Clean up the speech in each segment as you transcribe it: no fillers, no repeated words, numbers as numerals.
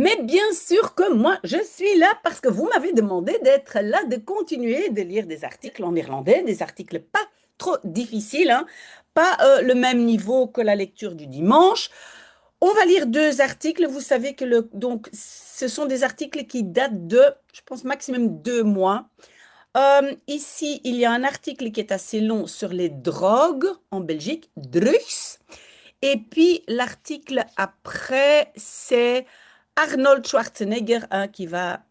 Mais bien sûr que moi, je suis là parce que vous m'avez demandé d'être là, de continuer de lire des articles en irlandais, des articles pas trop difficiles, hein, pas le même niveau que la lecture du dimanche. On va lire deux articles. Vous savez que donc, ce sont des articles qui datent de, je pense, maximum 2 mois. Ici, il y a un article qui est assez long sur les drogues en Belgique, drugs. Et puis l'article après, c'est Arnold Schwarzenegger, hein, qui va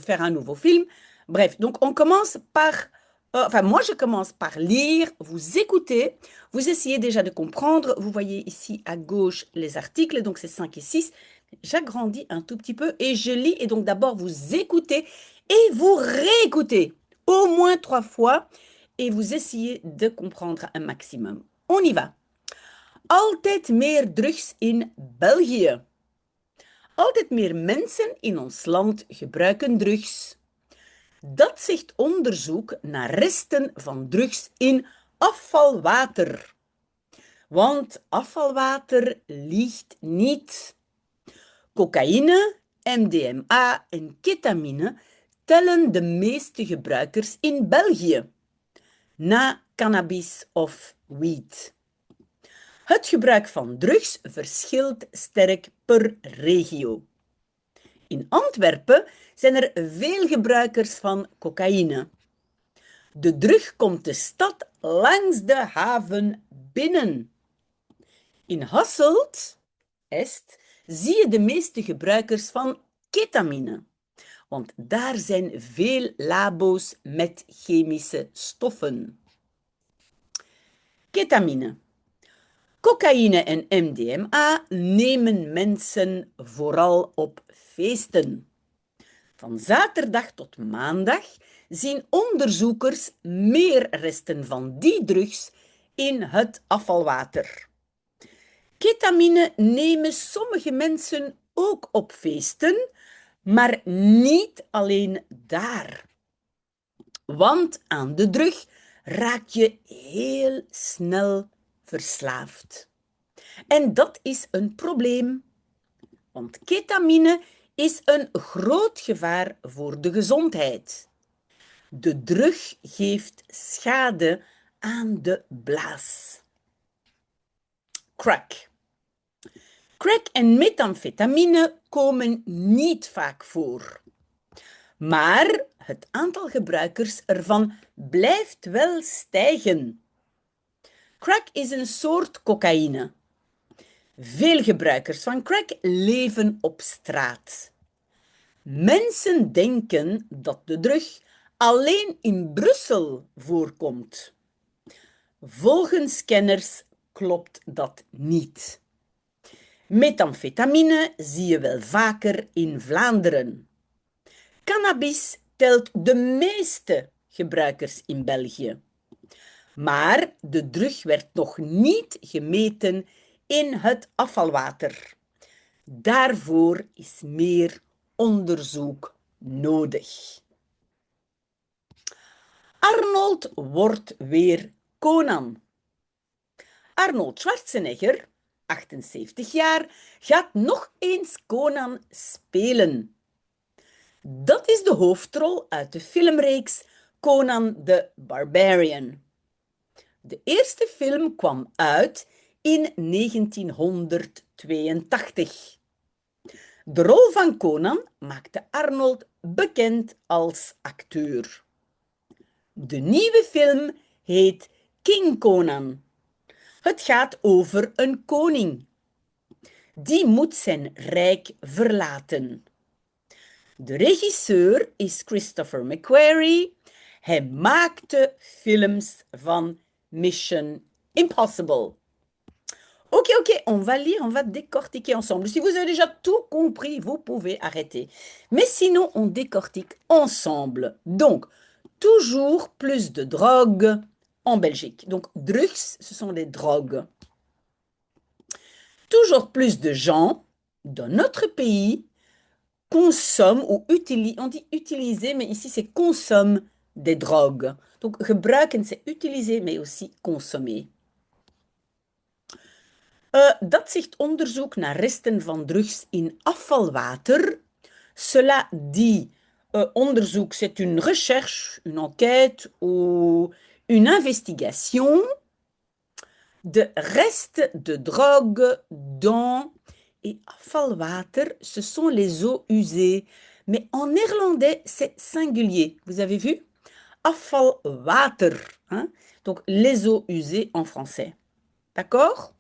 faire un nouveau film. Bref, donc on commence par, enfin moi je commence par lire, vous écoutez, vous essayez déjà de comprendre. Vous voyez ici à gauche les articles, donc c'est 5 et 6. J'agrandis un tout petit peu et je lis. Et donc d'abord vous écoutez et vous réécoutez au moins 3 fois et vous essayez de comprendre un maximum. On y va. Altijd meer drugs in België. Altijd meer mensen in ons land gebruiken drugs. Dat zegt onderzoek naar resten van drugs in afvalwater. Want afvalwater liegt niet. Cocaïne, MDMA en ketamine tellen de meeste gebruikers in België, na cannabis of weed. Het gebruik van drugs verschilt sterk per regio. In Antwerpen zijn er veel gebruikers van cocaïne. De drug komt de stad langs de haven binnen. In Hasselt, Est, zie je de meeste gebruikers van ketamine, want daar zijn veel labo's met chemische stoffen. Ketamine. Cocaïne en MDMA nemen mensen vooral op feesten. Van zaterdag tot maandag zien onderzoekers meer resten van die drugs in het afvalwater. Ketamine nemen sommige mensen ook op feesten, maar niet alleen daar. Want aan de drug raak je heel snel verslaafd. En dat is een probleem, want ketamine is een groot gevaar voor de gezondheid. De drug geeft schade aan de blaas. Crack. Crack en methamfetamine komen niet vaak voor. Maar het aantal gebruikers ervan blijft wel stijgen. Crack is een soort cocaïne. Veel gebruikers van crack leven op straat. Mensen denken dat de drug alleen in Brussel voorkomt. Volgens kenners klopt dat niet. Methamfetamine zie je wel vaker in Vlaanderen. Cannabis telt de meeste gebruikers in België. Maar de drug werd nog niet gemeten in het afvalwater. Daarvoor is meer onderzoek nodig. Arnold wordt weer Conan. Arnold Schwarzenegger, 78 jaar, gaat nog eens Conan spelen. Dat is de hoofdrol uit de filmreeks Conan the Barbarian. De eerste film kwam uit in 1982. De rol van Conan maakte Arnold bekend als acteur. De nieuwe film heet King Conan. Het gaat over een koning. Die moet zijn rijk verlaten. De regisseur is Christopher McQuarrie. Hij maakte films van Mission Impossible. Ok, on va lire, on va décortiquer ensemble. Si vous avez déjà tout compris, vous pouvez arrêter. Mais sinon, on décortique ensemble. Donc, toujours plus de drogue en Belgique. Donc, drugs, ce sont des drogues. Toujours plus de gens dans notre pays consomment ou utilisent, on dit utiliser, mais ici c'est consomment des drogues. Donc, gebruiken, c'est utiliser, mais aussi consommer. Dat zegt onderzoek naar resten van drugs in afvalwater. Cela dit, onderzoek, c'est une recherche, une enquête ou une investigation de restes de drogue dans et afvalwater, ce sont les eaux usées. Mais en néerlandais, c'est singulier. Vous avez vu? Afvalwater, hein? Donc les eaux usées en français. D'accord?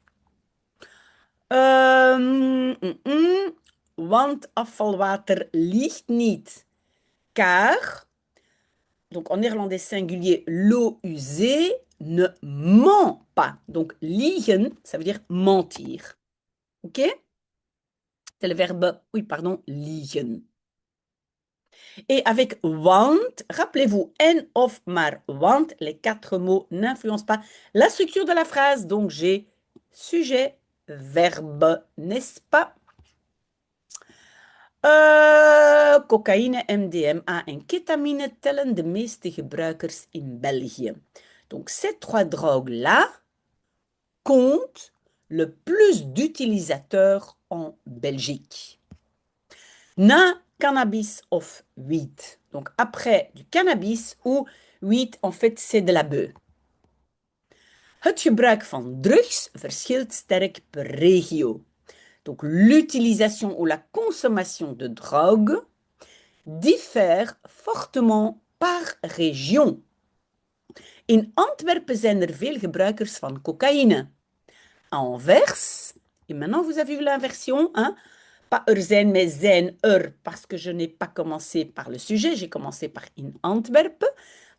Want afvalwater liegt niet, car, donc en néerlandais singulier, l'eau usée ne ment pas. Donc liegen, ça veut dire mentir. Ok? C'est le verbe, oui, pardon, liegen. Et avec want, rappelez-vous, en, of, maar, want, les quatre mots n'influencent pas la structure de la phrase. Donc j'ai sujet, verbe, n'est-ce pas? Cocaïne, MDMA en kétamine tellen de meeste gebruikers in België. Donc ces trois drogues-là comptent le plus d'utilisateurs en Belgique. Na cannabis of wiet. Donc après du cannabis ou wiet, en fait, c'est de la beuh. Het gebruik van drugs verschilt sterk per regio. Donc l'utilisation ou la consommation de drogue diffère fortement par région. In Antwerpen zijn er veel gebruikers van cocaïne. À Anvers, et maintenant vous avez vu l'inversion, hein? Pas er zijn, mais zijn er, parce que je n'ai pas commencé par le sujet, j'ai commencé par in Antwerpen.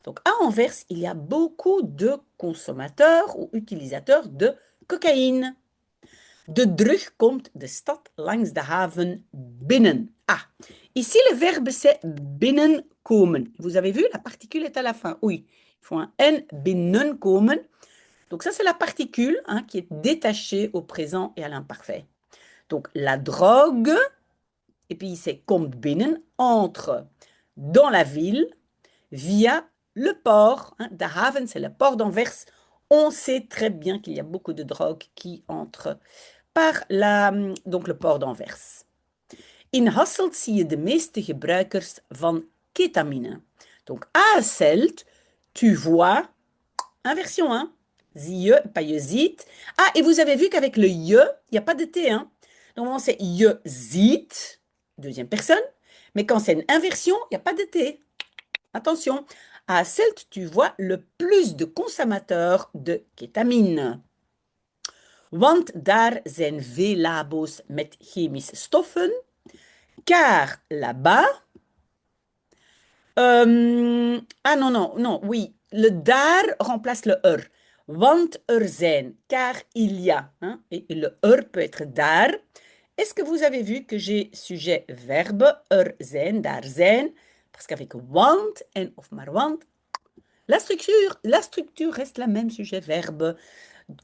Donc à Anvers, il y a beaucoup de consommateurs ou utilisateurs de cocaïne. De drug komt de stad langs de haven binnen. Ah, ici le verbe c'est binnenkomen. Vous avez vu, la particule est à la fin. Oui, il faut un N, binnenkomen. Donc ça c'est la particule hein, qui est détachée au présent et à l'imparfait. Donc la drogue, et puis c'est komt binnen, entre dans la ville via le port. Hein. De haven, c'est le port d'Anvers. On sait très bien qu'il y a beaucoup de drogue qui entre par donc le port d'Anvers. In Hasselt zie je de meeste gebruikers van ketamine. Donc à Hasselt, tu vois, inversion, hein, zie je, pas je ziet. Ah, et vous avez vu qu'avec le je, il n'y a pas de T, hein. Normalement, c'est je ziet, deuxième personne, mais quand c'est une inversion, il n'y a pas de T. Attention, à Hasselt, tu vois le plus de consommateurs de kétamine. Want daar zijn veel labo's met chemische stoffen, car là-bas... ah non, non, non, oui, le daar remplace le er. Want er zijn, car il y a. Hein, et le er peut être daar. Est-ce que vous avez vu que j'ai sujet verbe, er zijn, daar zijn, parce qu'avec want en of maar want, la structure reste la même, sujet verbe.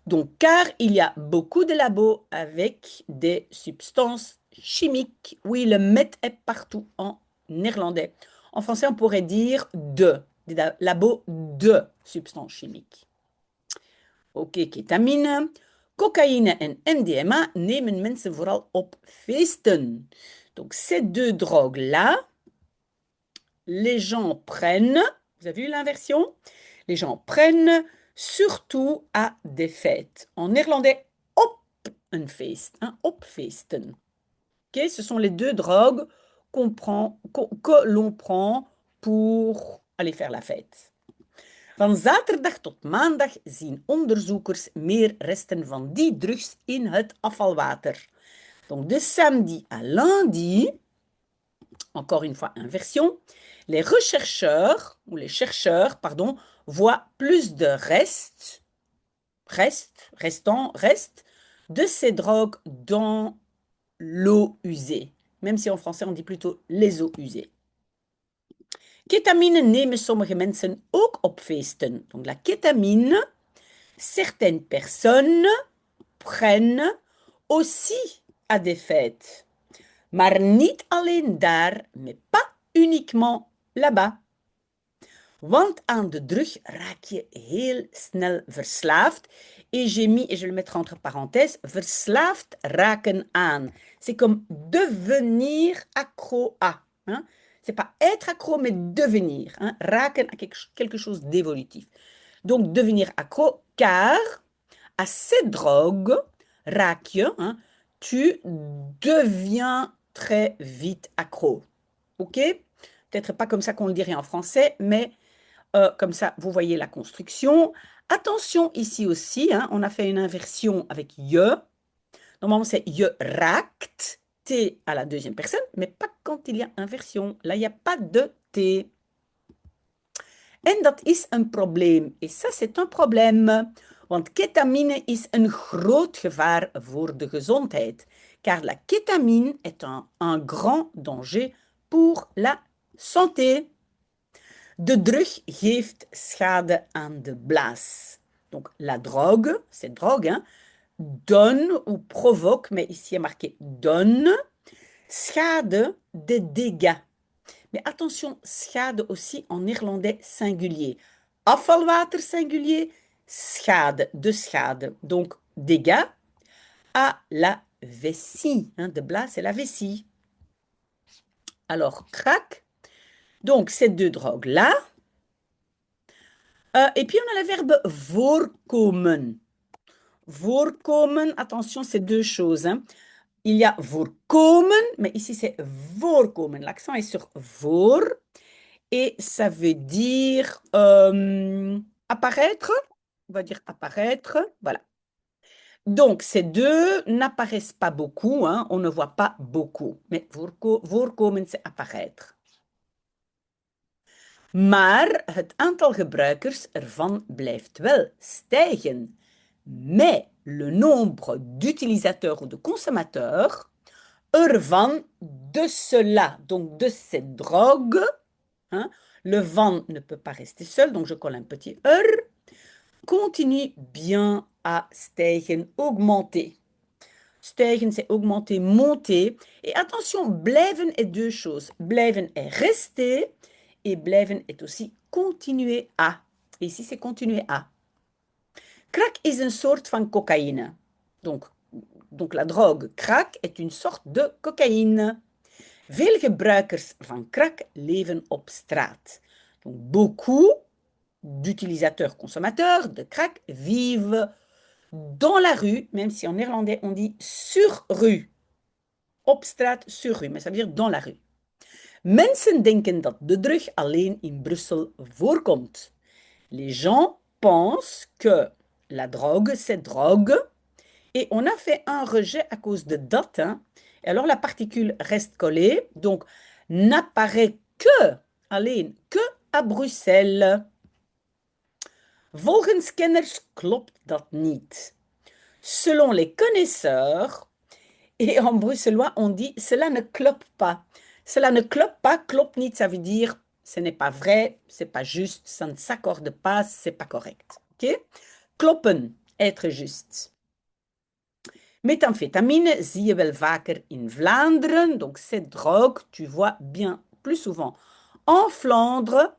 Donc, car il y a beaucoup de labos avec des substances chimiques. Oui, le met est partout en néerlandais. En français, on pourrait dire des labos de substances chimiques. Ok, kétamine. Cocaïne en MDMA nemen mensen vooral op feesten. Donc, ces deux drogues-là, les gens prennent, vous avez vu l'inversion? Les gens prennent surtout à des fêtes. En néerlandais, op een feest, hein, opfeesten. Okay, ce sont les deux drogues que l'on prend pour aller faire la fête. Van zaterdag tot maandag zien onderzoekers meer resten van die drugs in het afvalwater. Donc de samedi à lundi, encore une fois inversion, les rechercheurs, ou les chercheurs, pardon, voient plus de restes de ces drogues dans l'eau usée. Même si en français on dit plutôt les eaux usées. Kétamine nemen sommige mensen ook op feesten. Donc la kétamine, certaines personnes prennent aussi à des fêtes. Maar niet alleen daar, mais pas uniquement là-bas. Want aan de drug raak je heel snel verslaafd. Et j'ai mis, et je vais le mettre entre parenthèses, verslaafd raken aan. C'est comme devenir accro à. Hein? C'est pas être accro, mais devenir. Hein? Raken à quelque chose d'évolutif. Donc, devenir accro, car à ces drogues, raak je, hein, tu deviens très vite accro. OK? Peut-être pas comme ça qu'on le dirait en français, mais comme ça, vous voyez la construction. Attention ici aussi, hein, on a fait une inversion avec je. Normalement, c'est je raakt, T à la deuxième personne, mais pas quand il y a inversion. Là, il n'y a pas de T. En dat is een probleem. Et ça, c'est un problème. Want ketamine is een groot gevaar voor de gezondheid. Car la kétamine est un grand danger pour la santé. De drug geeft schade aan de blaas. Donc la drogue, c'est drogue, hein, donne ou provoque, mais ici il y a marqué donne, schade, des dégâts. Mais attention, schade aussi en néerlandais singulier. Afvalwater singulier, schade, de schade. Donc dégâts à la vessie. Hein, de blaas, c'est la vessie. Alors, crack. Donc ces deux drogues-là. Et puis on a le verbe voorkomen. Voorkomen, attention, c'est deux choses. Hein. Il y a voorkomen, mais ici c'est voorkomen. L'accent est sur voor. Et ça veut dire apparaître. On va dire apparaître. Voilà. Donc, ces deux n'apparaissent pas beaucoup. Hein. On ne voit pas beaucoup. Mais voorkomen, c'est apparaître. Maar het aantal gebruikers ervan blijft wel stijgen. Mais le nombre d'utilisateurs ou de consommateurs ervan, de cela, donc de cette drogue, hein, le van ne peut pas rester seul, donc je colle un petit continue bien à stijgen, augmenter. Stijgen, c'est augmenter, monter. Et attention, blijven est deux choses. Blijven est rester et blijven est aussi continuer à. Et ici, c'est continuer à. Crack is een soort van cocaïne. Donc la drogue crack est une sorte de cocaïne. Veel gebruikers van crack leven op straat. Donc beaucoup d'utilisateurs consommateurs de crack vivent dans la rue, même si en néerlandais on dit sur rue. Op straat, sur rue, mais ça veut dire dans la rue. Mensen denken dat de drug alleen in Brussel voorkomt. Les gens pensent que la drogue, c'est drogue. Et on a fait un rejet à cause de dat. Hein. Et alors la particule reste collée, donc n'apparaît que, alleen, que à Bruxelles. Volgens kenners klopt dat niet. Selon les connaisseurs, et en bruxellois on dit cela ne clope pas. Cela ne clope pas, klopt niet, ça veut dire ce n'est pas vrai, c'est pas juste, ça ne s'accorde pas, c'est pas correct. Ok? Kloppen, être juste. Méthamphétamine zie je wel vaker in Vlaanderen. Donc, cette drogue, tu vois bien plus souvent en Flandre.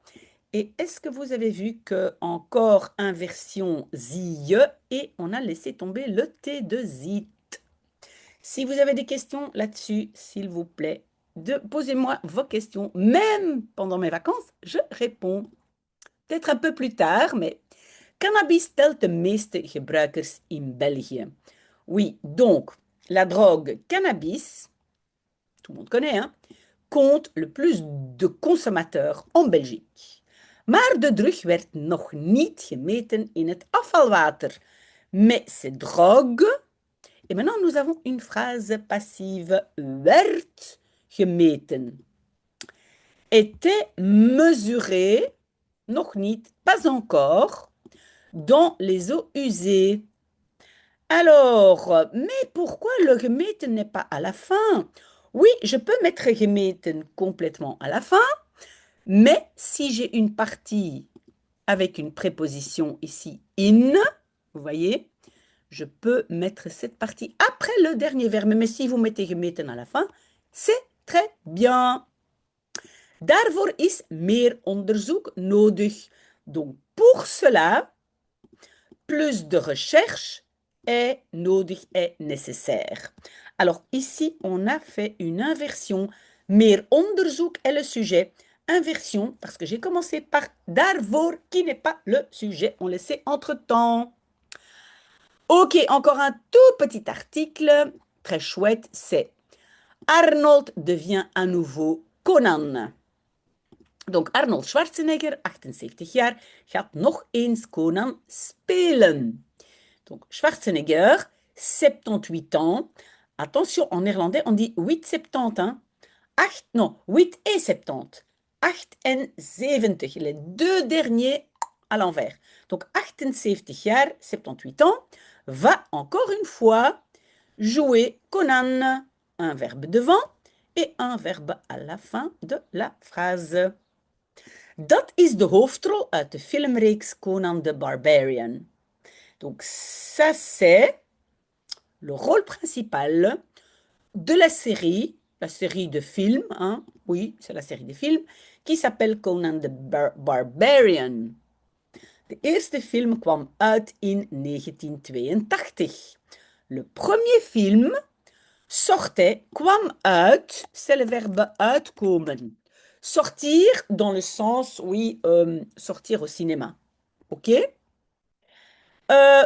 Et est-ce que vous avez vu que encore inversion zie je et on a laissé tomber le T de zit. Si vous avez des questions là-dessus, s'il vous plaît, posez-moi vos questions. Même pendant mes vacances, je réponds. Peut-être un peu plus tard, mais cannabis telt de meeste gebruikers in België. Oui, donc la drogue cannabis, tout le monde connaît, hein, compte le plus de consommateurs en Belgique. Maar de drug werd nog niet gemeten in het afvalwater. Mais ces drogues, et maintenant nous avons une phrase passive, werd gemeten. Était mesuré, nog niet, pas encore, dans les eaux usées. Alors, mais pourquoi le gemeten n'est pas à la fin? Oui, je peux mettre gemeten complètement à la fin, mais si j'ai une partie avec une préposition ici in, vous voyez, je peux mettre cette partie après le dernier verbe. Mais si vous mettez gemeten à la fin, c'est très bien. Daarvoor is meer onderzoek nodig. Donc, pour cela, plus de recherche est nodig, est nécessaire. Alors ici, on a fait une inversion. Meer onderzoek est le sujet. Inversion, parce que j'ai commencé par daarvoor, qui n'est pas le sujet. On le sait entre-temps. Ok, encore un tout petit article, très chouette, c'est Arnold devient à nouveau Conan. Donc Arnold Schwarzenegger, 78 jaar, gaat nog eens Conan spelen. Donc Schwarzenegger, 78 ans. Attention, en néerlandais, on dit 8,70. Hein? 8, non, 8 et 70. 78, les deux derniers à l'envers. Donc 78 jaar, 78 ans, va encore une fois jouer Conan. Un verbe devant et un verbe à la fin de la phrase. Dat is de hoofdrol uit de filmreeks Conan the Barbarian. Donc ça, c'est le rôle principal de la série de films, hein, oui, c'est la série de films, qui s'appelle Conan the Barbarian. De eerste film kwam uit in 1982. Le premier film sortait, kwam uit, c'est le verbe uitkomen. Sortir dans le sens, oui, sortir au cinéma. OK?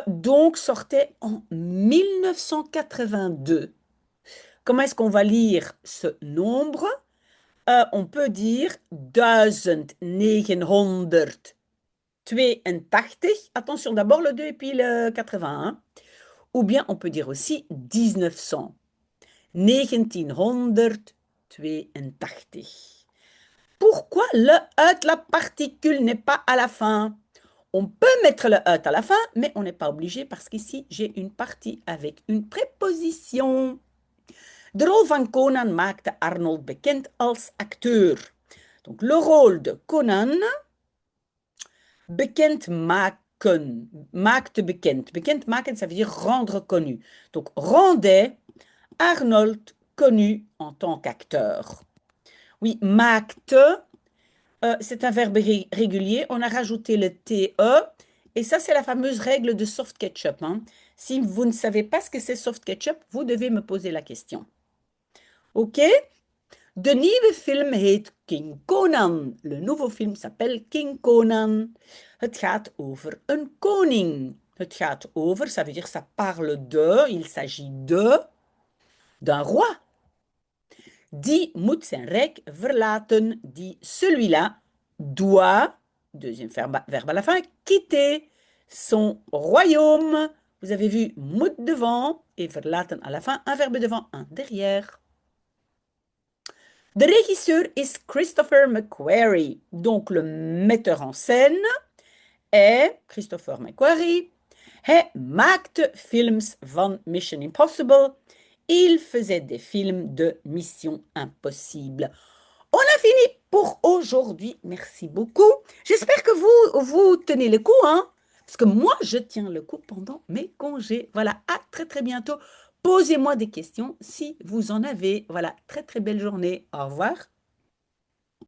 Donc, sortait en 1982. Comment est-ce qu'on va lire ce nombre? On peut dire 1982. Attention, d'abord le 2 et puis le 81. Ou bien on peut dire aussi 1900. 1982. Pourquoi le uit, la particule, n'est pas à la fin? On peut mettre le uit à la fin, mais on n'est pas obligé parce qu'ici, j'ai une partie avec une préposition. De rol van Conan maakte Arnold bekend als acteur. Donc, le rôle de Conan, bekend maken, maakte bekend. Bekend maken, ça veut dire rendre connu. Donc, rendait Arnold connu en tant qu'acteur. Oui, maakte, c'est un verbe régulier. On a rajouté le TE. Et ça, c'est la fameuse règle de soft ketchup. Hein. Si vous ne savez pas ce que c'est soft ketchup, vous devez me poser la question. OK? De nieuwe film heet King Conan. Le nouveau film s'appelle King Conan. Het gaat over een koning. Het gaat over, ça veut dire ça parle de, il s'agit d'un roi. Die moet zijn rijk verlaten. Die, celui-là, doit, deuxième verbe à la fin, quitter son royaume. Vous avez vu moet devant et verlaten à la fin, un verbe devant, un derrière. De régisseur is Christopher McQuarrie. Donc le metteur en scène est Christopher McQuarrie. Hij maakte films van Mission Impossible. Il faisait des films de Mission Impossible. On a fini pour aujourd'hui. Merci beaucoup. J'espère que vous tenez le coup, hein? Parce que moi, je tiens le coup pendant mes congés. Voilà, à très très bientôt. Posez-moi des questions si vous en avez. Voilà, très très belle journée. Au revoir.